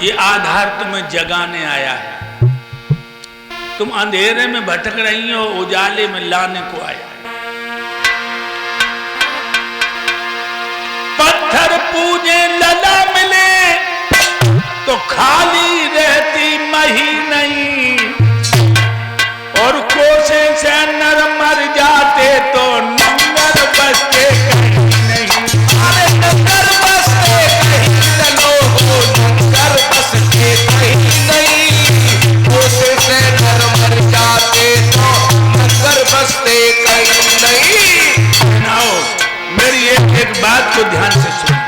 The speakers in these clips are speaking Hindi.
ये आधार तुम्हें जगाने आया है। तुम अंधेरे में भटक रही हो, उजाले में लाने को आया है। पत्थर पूजे लला मिले तो खाली रहती मही नहीं, और कोसे से नर मर जाते तो नंगर बसते कहीं नहीं। अरे नंगर बसते कहीं चलो हो, नंगर बसते कहीं नहीं, कोसे से नर मर जाते तो नंगर बसते कहीं नहीं। सुनाओ मेरी एक बात को ध्यान से सुनो।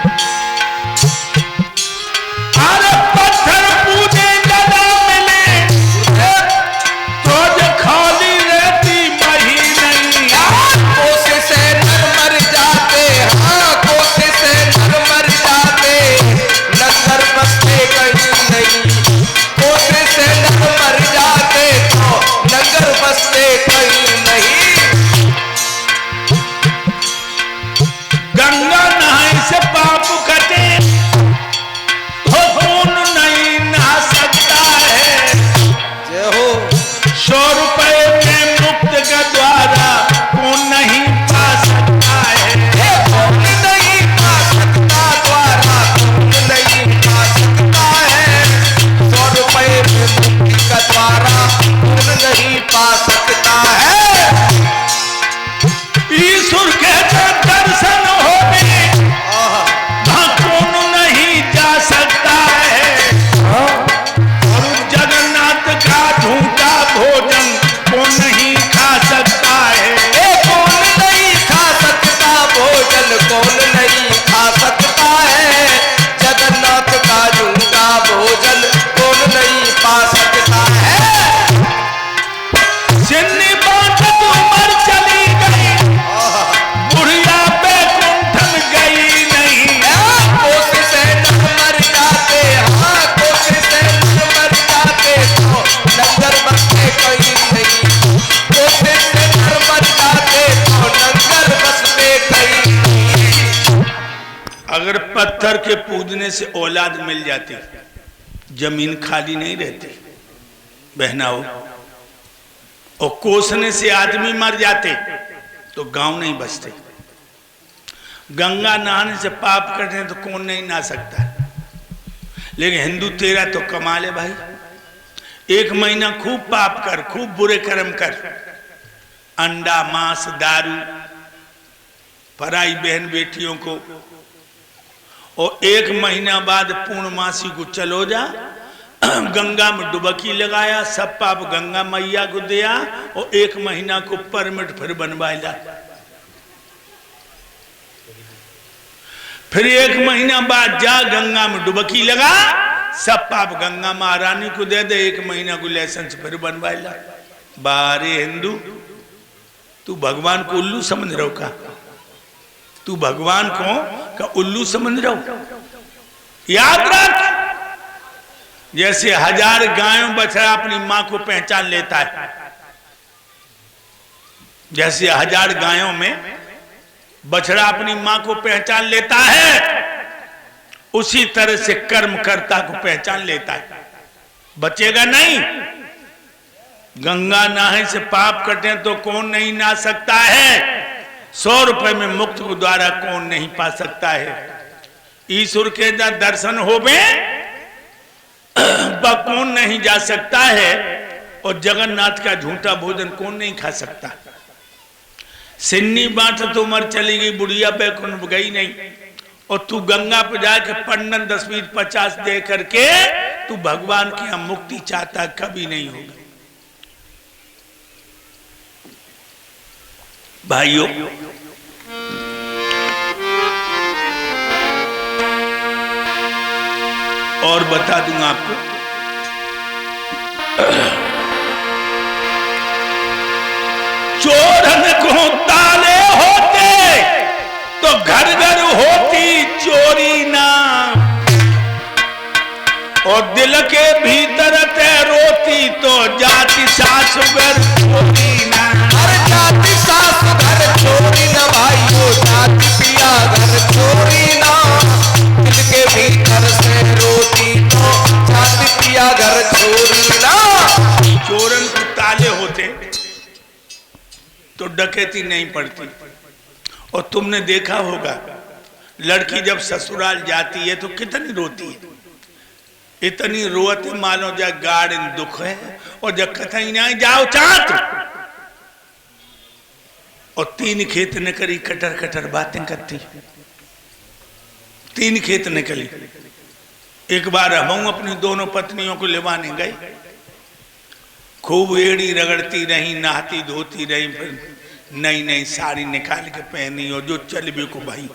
अरे पत्थर पूजे लला मिले तो जो खाली रहती मही नहीं। कोसे से नर मर जाते, हाँ कोसे से नर मर जाते, नंगर बसते कहीं नहीं, कोसे से नर मर जाते तो नंगर बसते कहीं नहीं। गंगा नहाए से पाप कटे, हो खून नहीं नहा सकता है। जय हो। 100 रुपए में मुक्त का द्वारा कौन नहीं पा सकता है। कौन नहीं पा सकता द्वारा, कौन नहीं पा सकता है। 100 रुपए में मुक्ति का द्वारा कौन नहीं पा सकता है। ईश्वर के दर्शन होने वहाँ कौन नहीं जा सकता है। और जगन्नाथ का झूठा भोजन कौन नहीं खा सकता है। कौन नहीं खा सकता भोजन, कौन नहीं खा सकता है। जगन्नाथ का झूठा भोजन कौन नहीं पा सकता है। सिन्नी बात तो मर चली गई, बुढ़िया पे कुंठन गई नहीं। कोशिश से नर मर जाते, हाँ कोशिश से नर मर जाते तो नंगर बसते कहीं नहीं, कोशिश से नर मर जाते तो नंगर बसते कहीं नहीं। अगर पत्थर के पूजने से औलाद मिल जाती, जमीन खाली नहीं रहती बहनाओ। और कोसने से आदमी मर जाते तो गांव नहीं बसते। गंगा नहाने से पाप करते तो कौन नहीं नहा सकता। लेकिन हिंदू तेरा तो कमाल है भाई। 1 महीना खूब पाप कर, खूब बुरे कर्म कर, अंडा मांस दारू पराई बहन बेटियों को, और 1 महीना बाद पूर्णमासी को चलो जा, गंगा में डुबकी लगाया, सब पाप गंगा मैया को दिया, और 1 महीना को परमिट फिर बनवाया। फिर 1 महीना बाद जा गंगा में डुबकी लगा, सब पाप गंगा महारानी को दे दे, 1 महीना को लाइसेंस फिर बनवाया। बारे हिंदू, तू भगवान को उल्लू समझ रहो का? तू भगवान को उल्लू समझ रहो? याद रख, जैसे 1000 गायों बछड़ा अपनी मां को पहचान लेता है, जैसे 1000 गायों में बछड़ा अपनी मां को पहचान लेता है, उसी तरह से कर्मकर्ता को पहचान लेता है, बचेगा नहीं। गंगा नहाए से पाप कटे तो कौन नहीं नहा सकता है। 100 रुपए में मुक्त को द्वारा कौन नहीं पा सकता है। ईश्वर के दर्शन होवे कौन नहीं जा सकता है, और जगन्नाथ का झूठा भोजन कौन नहीं खा सकता। सिन्नी बात तो मर चली गई, बुढ़िया पे कुंभ गई नहीं, और तू गंगा पे जाके पंडन 10-20-50 दे करके तू भगवान की यहाँ मुक्ति चाहता, कभी नहीं होगा। भाइयों, और बता दूंगा आपको, चोरन को ताले होते तो घर घर होती चोरी ना, और दिल के भीतर ते रोती तो जाति सासु घर चोरी ना। अरे जाति सासु घर चोरी ना भाइयों, जाति पिया घर चोरी ना, दिल के भीतर से रोती तो डकैती नहीं पड़ती। और तुमने देखा होगा लड़की जब ससुराल जाती है तो कितनी रोती है, इतनी रोते मानो जा गाड़ दुख है। और जब कथई ना जाओ चात और 3 खेत निकली कटर कटर बातें करती। 3 खेत निकली। एक बार हम अपनी दोनों पत्नियों को लेवाने गए, खूब एड़ी रगड़ती रही, नहाती धोती रही, फिर नई नई साड़ी निकाल के पहनी और जो चल भी को भाई,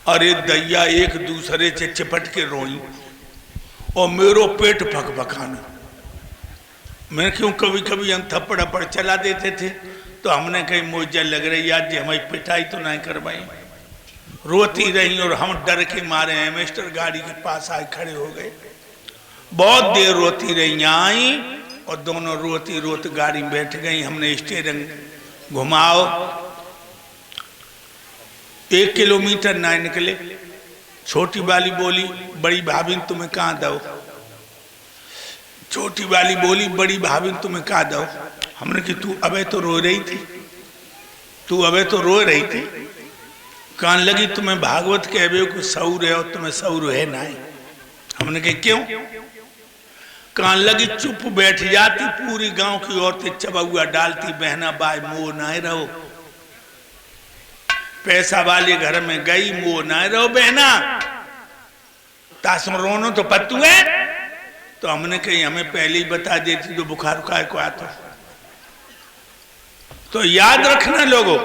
अरे दैया एक दूसरे से चिपट के रोई और मेरो पेट फकफकाना। मैं क्यों कभी कभी हम थप्पड़ अप्पड़ चला देते थे तो हमने कहीं मुझे लग रही आज जी हमारी पिटाई तो नहीं करवाई। रोती रही और हम डर के मारे एमेस्टर गाड़ी के पास आए खड़े हो गए। बहुत देर रोती रही, यहाँ आई और दोनों रोती रोती गाड़ी में बैठ गई। हमने स्टीयरिंग घुमाओ, 1 किलोमीटर ना निकले। छोटी वाली बोली बड़ी भाभी तुम्हें कहाँ दो, छोटी वाली बोली बड़ी भाभी तुम्हें कहाँ दो। हमने कि तू अबे तो रो रही थी, तू अबे तो रो रही थी। कान लगी तुम्हें भागवत कहवे को सऊर है और तुम्हें सऊर है ना। हमने कहा क्यों? कान लगी चुप बैठ जाती, पूरी गांव की औरतें चबुआ डालती, बहना बाय मोह ना रहो। पैसा वाले घर में गई, मोह ना रहो बहना, तासम रोनो तो पत्तू है। तो हमने कही हमें पहले ही बता देती तो बुखार उखार को आता। तो याद रखना लोगों,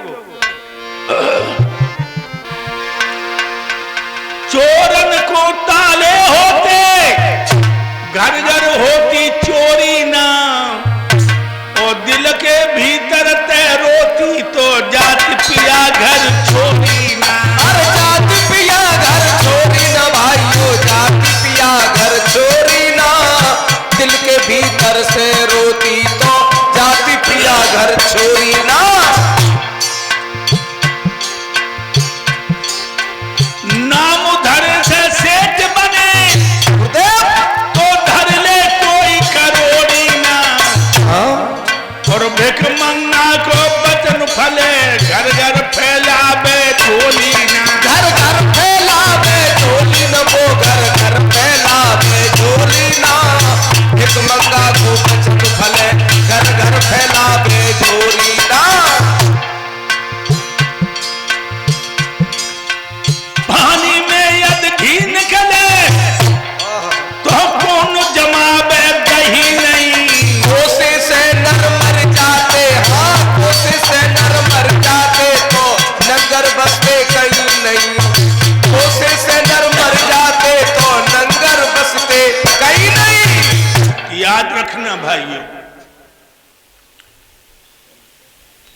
चोरन को ताले होते, घर घर होती चोरी ना, और दिल के भीतर ते रोती तो जाति पिया घर छोड़ी ना। अरे जाति पिया घर छोड़ी ना भाइयों, जाति पिया घर छोड़ी ना, दिल के भीतर से रोती तो जाति पिया घर छोड़ी ना। नाम धर से सेठ बने तो धर ले कोई करोड़ी ना, और भिख मंगा को बचन फले, घर घर फैलावे झोली ना। घर घर फैलावे झोली ना, वो घर घर फैलावे झोली ना, भिख मंगा को बचन फले, घर घर फैलावे झोली ना। पानी में यदि घी निकले तो कौन जमावे दही नहीं। कोसे से नर मर जाते, हाँ कोसे से नर मर जाते तो नंगर बसते कहीं नहीं। कोसे से नर मर जाते तो नंगर बसते कहीं नहीं। याद रखना भाइयों,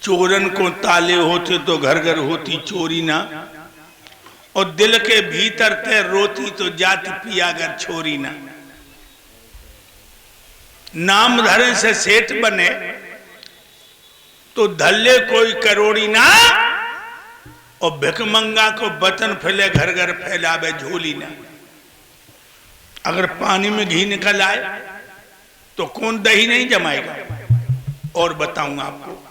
चोरन को ताले होते तो घर घर होती चोरी ना, और दिल के भीतर ते रोती तो जाति पिया घर छोरी ना। नाम धरे से सेठ बने तो धल्ले कोई करोड़ी ना, और भिखमंगा को बचन फैले, घर घर फैलावे झोली ना। अगर पानी में घी निकल आए तो कौन दही नहीं जमाएगा। और बताऊंगा आपको,